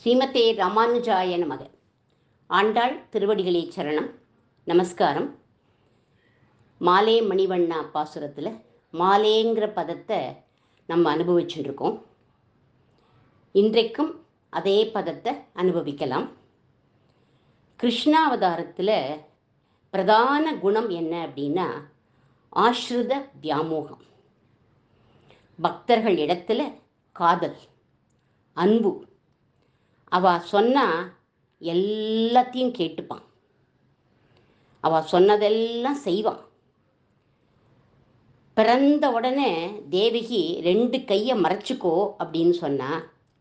ஸ்ரீமதே ராமானுஜாய நமக. ஆண்டாள் திருவடிகளே சரணம். நமஸ்காரம். மாலே மணிவண்ணா பாசுரத்தில் மாலேங்கிற பதத்தை நம்ம அனுபவிச்சுருக்கோம். இன்றைக்கும் அதே பதத்தை அனுபவிக்கலாம். கிருஷ்ணாவதாரத்தில் பிரதான குணம் என்ன அப்படின்னா ஆஸ்ரித வியாமோகம். பக்தர்கள் இடத்துல காதல், அன்பு. அவ சொன்னா எல்லாத்தையும் கேட்டுப்பான், அவ சொன்னதெல்லாம் செய்வான். பிறந்த உடனே தேவகி 2 கையை மறைச்சிக்கோ அப்படின்னு சொன்னா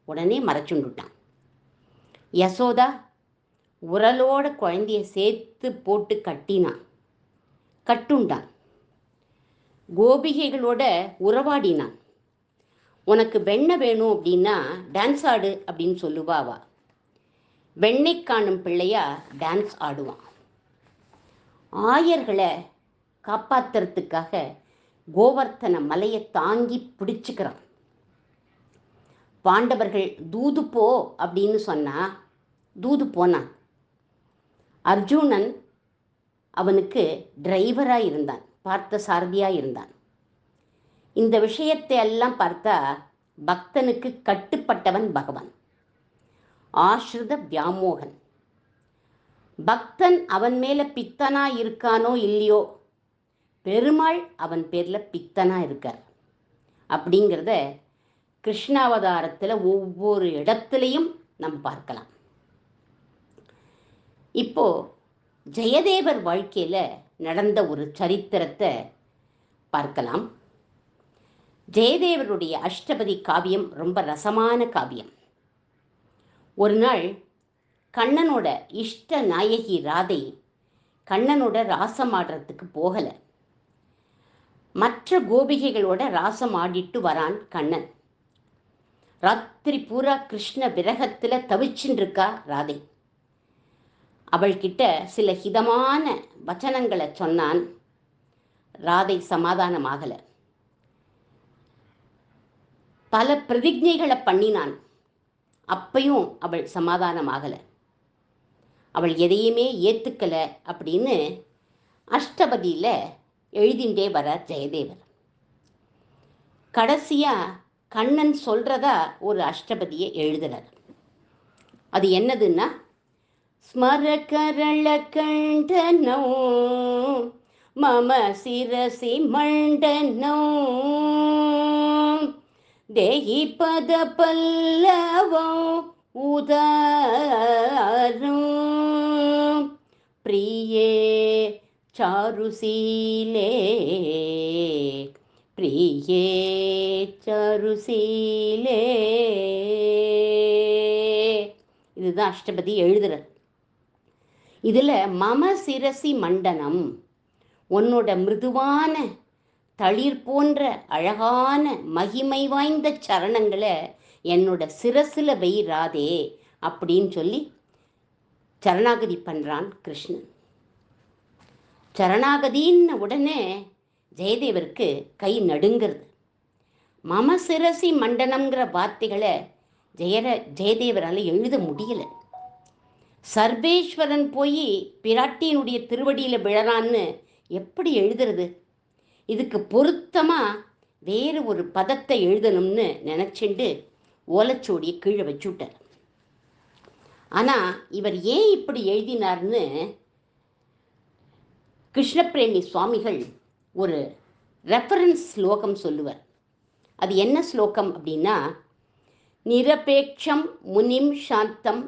உடனே மறைச்சுண்டுட்டான். யசோதா உரலோட குழந்தைய சேர்த்து போட்டு கட்டுண்டான். கோபிகைகளோட உறவாடினான். உனக்கு வெண்ணெய் வேணும் அப்படின்னா டான்ஸ் ஆடு அப்படின்னு சொல்லுவாவா. வெண்ணெய் காணும் பிள்ளையா டான்ஸ் ஆடுவான். ஆயர்களை காப்பாத்துறதுக்காக கோவர்த்தன மலையை தாங்கி பிடிச்சுக்கிறான். பாண்டவர்கள் தூது போ அப்படின்னு சொன்னா தூது போனான். அர்ஜுனன் அவனுக்கு டிரைவராக இருந்தான், பார்த்த சாரதியாக இருந்தான். இந்த விஷயத்தை எல்லாம் பார்த்தா பக்தனுக்கு கட்டுப்பட்டவன் பகவான், ஆஸ்ரித வியாமோகன். பக்தன் அவன் மேல பித்தனா இருக்கானோ இல்லையோ, பெருமாள் அவன் பேர்ல பித்தனா இருக்கார் அப்படிங்கிறத கிருஷ்ணாவதாரத்தில் ஒவ்வொரு இடத்துலையும் நம்ம பார்க்கலாம். இப்போ ஜெயதேவர் வாழ்க்கையில நடந்த ஒரு சரித்திரத்தை பார்க்கலாம். ஜெயதேவருடைய அஷ்டபதி காவியம் ரொம்ப ரசமான காவியம். ஒரு நாள் கண்ணனோட இஷ்ட நாயகி ராதை கண்ணனோட ராசம் ஆடுறதுக்கு போகலை. மற்ற கோபிகைகளோட ராசம் ஆடிட்டு வரான் கண்ணன். ராத்திரி பூரா கிருஷ்ண விரகத்தில் தவிச்சுன்னு இருக்கா ராதை. அவள்கிட்ட சில ஹிதமான வச்சனங்களை சொன்னான். ராதை சமாதானமாகலை. பல பிரதிஜைகளை பண்ணினான். அப்பையும் அவள் சமாதானமாகலை. அவள் எதையுமே ஏற்றுக்கலை அப்படின்னு அஷ்டபதியில் எழுதிண்டே வர ஜெயதேவர். கடைசியாக கண்ணன் சொல்கிறதா ஒரு அஷ்டபதியை எழுதுறார். அது என்னதுன்னா, ஸ்மரகரள கண்டனோ மம சிரசி மண்டனோ தேஹி பத பல்லவோ உதாரோ பிரியே சாருசீலே பிரியே சாருசீலே. இதுதான் அஷ்டபதி எழுதுறது. இதில் மம சிரசி மண்டனம், உன்னோட மிருதுவான தளிர் போன்ற அழகான மகிமை வாய்ந்த சரணங்களை என்னோட சிரசில் வெய்ராதே அப்படின்னு சொல்லி சரணாகதி பண்ணுறான் கிருஷ்ணன். சரணாகதின்னு உடனே ஜெயதேவருக்கு கை நடுங்கிறது. மம சிரசி மண்டனம்ங்கிற வார்த்தைகளை ஜெயதேவரால் எழுத முடியலை. சர்வேஸ்வரன் போய் பிராட்டியினுடைய திருவடியில் விழறான்னு எப்படி எழுதுறது? இதுக்கு பொருத்தமாக வேறு ஒரு பதத்தை எழுதணும்னு நினச்சிண்டு ஓலைச்சோடியை கீழே வச்சுட்டார். ஆனால் இவர் ஏன் இப்படி எழுதினார்னு கிருஷ்ணபிரேமி சுவாமிகள் ஒரு ரெஃபரன்ஸ் ஸ்லோகம் சொல்லுவார். அது என்ன ஸ்லோகம் அப்படின்னா, நிரபேட்சம் முனிம் சாந்தம்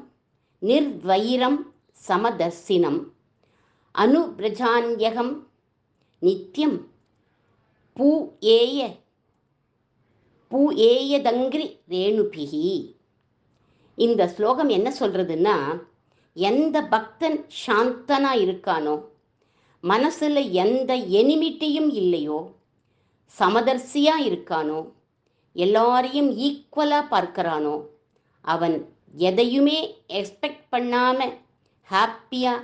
நிர்வைரம் சமதர்சினம் அனுபிரஜான்யகம் நித்யம் பூ ஏயதங்கிரி ரேணுபிகி. இந்த ஸ்லோகம் என்ன சொல்றதுன்னா, எந்த பக்தன் சாந்தனா இருக்கானோ, மனசுல எந்த எனிமிட்டியும் இல்லையோ, சமதர்சியா இருக்கானோ, எல்லாரையும் ஈக்குவலா பார்க்கறானோ, அவன் எதையுமே எக்ஸ்பெக்ட் பண்ணாம ஹாப்பியா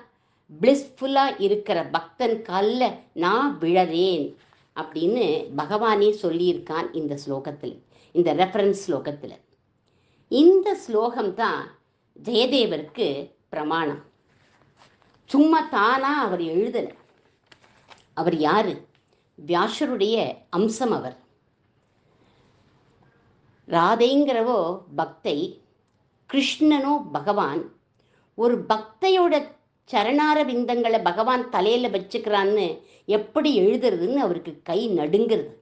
பிளிஸ்ஃபுல்லா இருக்கிற பக்தன் காலில் நான் விழறேன் அப்படின்னு பகவானே சொல்லியிருக்கான் இந்த ஸ்லோகத்தில், இந்த ரெஃபரன்ஸ் ஸ்லோகத்தில். இந்த ஸ்லோகம் தான் ஜெயதேவருக்கு பிரமாணம். சும்மா தானா அவர் எழுதலை. அவர் யாரு? வியாசருடைய அம்சம் அவர். ராதைங்கிறவோ பக்தை, கிருஷ்ணனோ பகவான். ஒரு பக்தையோட சரணார விந்தங்களை பகவான் தலையில் வச்சுக்கிறான்னு எப்படி எழுதுறதுன்னு அவருக்கு கை நடுங்கிறது.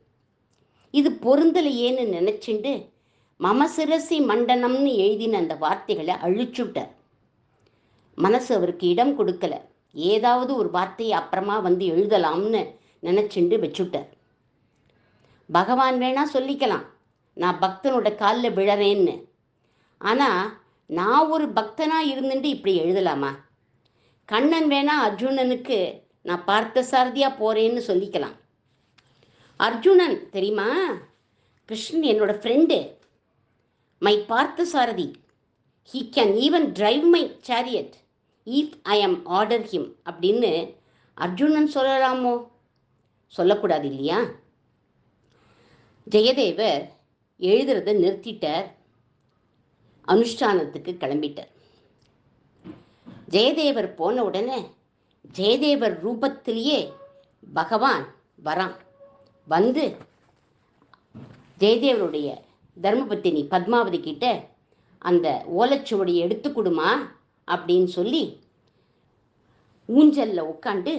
இது பொருந்தலையேன்னு நினச்சிண்டு மமசிரசி மண்டனம்னு எழுதின அந்த வார்த்தைகளை அழிச்சுட்டார். மனசு அவருக்கு இடம் கொடுக்கல. ஏதாவது ஒரு வார்த்தையை அப்புறமா வந்து எழுதலாம்னு நினச்சிண்டு வச்சுட்டார். பகவான் வேணா சொல்லிக்கலாம், நான் பக்தனோட காலில் விழறேன்னு. ஆனால் நான் ஒரு பக்தனாக இருந்துட்டு இப்படி எழுதலாமா? கண்ணன் வேணா அர்ஜுனனுக்கு நான் பார்த்த சாரதியாக போகிறேன்னு சொல்லிக்கலாம். அர்ஜுனன் தெரியுமா, கிருஷ்ணன் என்னோட friend, my Parthasarathi. He can even drive my chariot if I am order him அப்படின்னு அர்ஜுனன் சொல்லலாமோ? சொல்லக்கூடாது இல்லையா? ஜெயதேவர் எழுதுறதை நிறுத்திட்டார். அனுஷ்டானத்துக்கு கிளம்பிட்டார். ஜெயதேவர் போன உடனே ஜெயதேவர் ரூபத்திலேயே பகவான் வரான். வந்து ஜெயதேவருடைய தர்மபத்தினி பத்மாவதி கிட்ட அந்த ஓலைச்சுவடியை எடுத்து கொடுமா அப்படின்னு சொல்லி ஊஞ்சல்ல உட்காந்து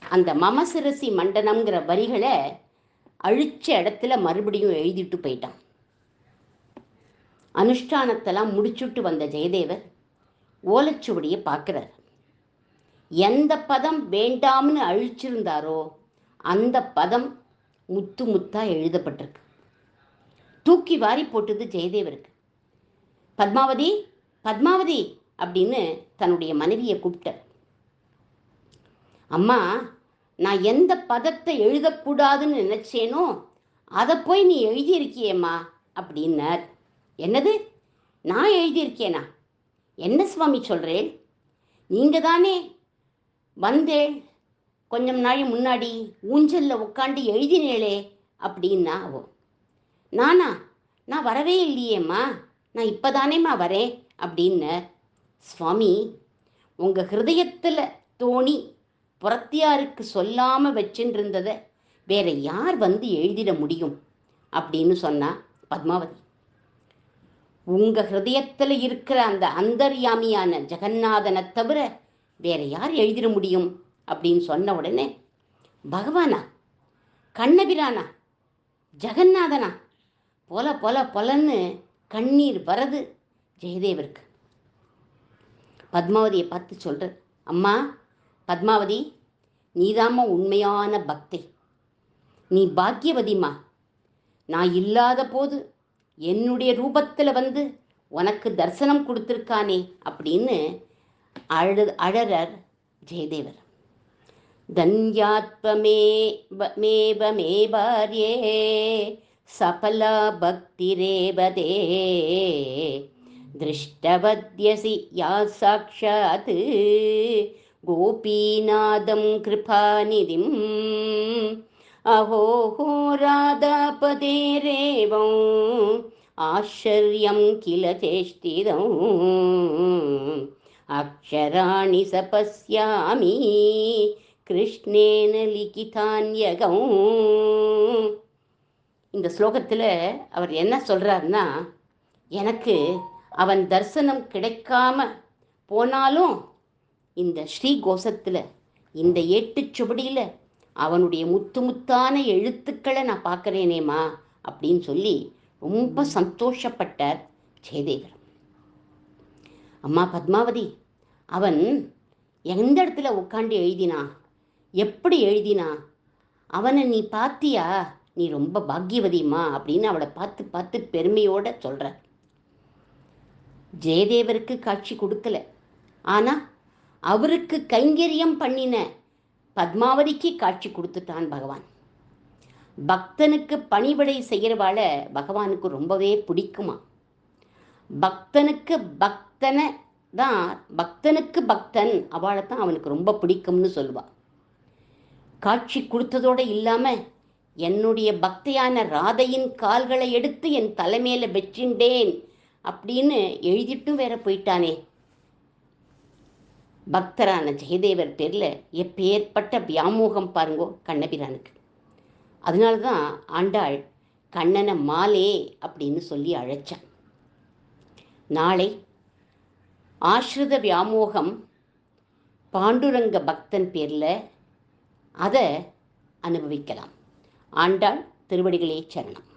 அந்த மமசிரசி மண்டனம்ங்கிற வரிகளை அழிச்ச இடத்துல மறுபடியும் எழுதிட்டு போயிட்டான். அனுஷ்டானத்தெல்லாம் முடிச்சுட்டு வந்த ஜெயதேவர் ஓலைச்சுவடியை பார்க்குறார். எந்த பதம் வேண்டாம்னு அழிச்சிருந்தாரோ அந்த பதம் முத்து முத்தா எழுதப்பட்டிருக்கு. தூக்கி வாரி போட்டது ஜெயதேவருக்கு. பத்மாவதி, பத்மாவதி அப்படின்னு தன்னுடைய மனைவியை கூப்பிட்டார். அம்மா, நான் எந்த பதத்தை எழுதக்கூடாதுன்னு நினைச்சேனோ அதை போய் நீ எழுதியிருக்கியேம்மா அப்படின்னார். என்னது, நான் எழுதியிருக்கேனா? என்ன சுவாமி சொல்கிறேன்? நீங்கள் தானே வந்தேன் கொஞ்சம் நாள் முன்னாடி ஊஞ்சலில் உட்காந்து எழுதினேளே அப்படின்னா. நானா? நான் வரவே இல்லையேம்மா, நான் இப்போ தானேம்மா வரேன் அப்படின்னு. சுவாமி, உங்கள் ஹிருதயத்தில் தோணி புறத்தியாருக்கு சொல்லாமல் வச்சுருந்ததை வேற யார் வந்து எழுதிட முடியும் அப்படின்னு சொன்னா பத்மாவதி. உங்கள் ஹிருதயத்தில் இருக்கிற அந்த அந்தர்யாமியான ஜெகநாதனை தவிர வேற யார் எழுதிட முடியும் அப்படின்னு சொன்ன உடனே, பகவானா, கண்ணபிரானா, ஜெகநாதனா, பொல பொல பொலன்னு கண்ணீர் வரது ஜெயதேவருக்கு. பத்மாவதியை பார்த்து சொல்ற, அம்மா பத்மாவதி, நீதாம்மா உண்மையான பக்தை, நீ பாக்கியவதிமா. நான் இல்லாத போது என்னுடைய ரூபத்தில் வந்து உனக்கு தரிசனம் கொடுத்துருக்கானே அப்படின்னு அழறார் ஜெயதேவர். தன்யாத்வமேவ மே பாரியே சபலா பக்திரேவதே திருஷ்டவத்யசி யா சாக்ஷாத் கோபீநாதம் கிருபாநிதிம் அஹோஹோ ராதாபதேரேவம் ஆச்சரியம் கில சேஷ்டிதம் அக்ஷராணி சபஸ்யாமி கிருஷ்ணேன லிகிதான்யகம். இந்த ஸ்லோகத்தில் அவர் என்ன சொல்கிறாருன்னா, எனக்கு அவன் தரிசனம் கிடைக்காம போனாலும் இந்த ஸ்ரீ கோஷத்தில், இந்த ஏட்டுச்சுவடியில் அவனுடைய முத்து முத்தான எழுத்துக்களை நான் பார்க்குறேனேம்மா அப்படின்னு சொல்லி ரொம்ப சந்தோஷப்பட்டார் ஜெயதேவர். அம்மா பத்மாவதி, அவன் எந்த இடத்துல உட்காந்து எழுதினா, எப்படி எழுதினா, அவனை நீ பார்த்தியா? நீ ரொம்ப பாக்கியவதிம்மா அப்படின்னு அவளை பார்த்து பார்த்து பெருமையோட சொல்ற. ஜெயதேவருக்கு காட்சி கொடுக்கல, ஆனால் அவருக்கு கைங்கரியம் பண்ணின பத்மாவதிக்கு காட்சி கொடுத்துட்டான் பகவான். பக்தனுக்கு பணிவிடை செய்கிறவாள பகவானுக்கு ரொம்பவே பிடிக்குமா. பக்தனுக்கு பக்தனை தான், பக்தனுக்கு பக்தன் அவளை தான் அவனுக்கு ரொம்ப பிடிக்கும்னு சொல்லுவாள். காட்சி கொடுத்ததோடு இல்லாமல் என்னுடைய பக்தியான ராதையின் கால்களை எடுத்து என் தலைமையில் வச்சுட்டேன் அப்படின்னு எழுதிட்டும் வேற போயிட்டானே. பக்தரான ஜெயதேவர் பேரில் எப்பேற்பட்ட வியாமோகம் பாருங்கோ கண்ணபிரானுக்கு. அதனால தான் ஆண்டாள் கண்ணனை மாலே அப்படின்னு சொல்லி அழைச்சான். நாளை ஆஸ்ரித வியாமோகம் பாண்டுரங்க பக்தன் பேரில் அதை அனுபவிக்கலாம். ஆண்டாள் திருவடிகளே சரணம்.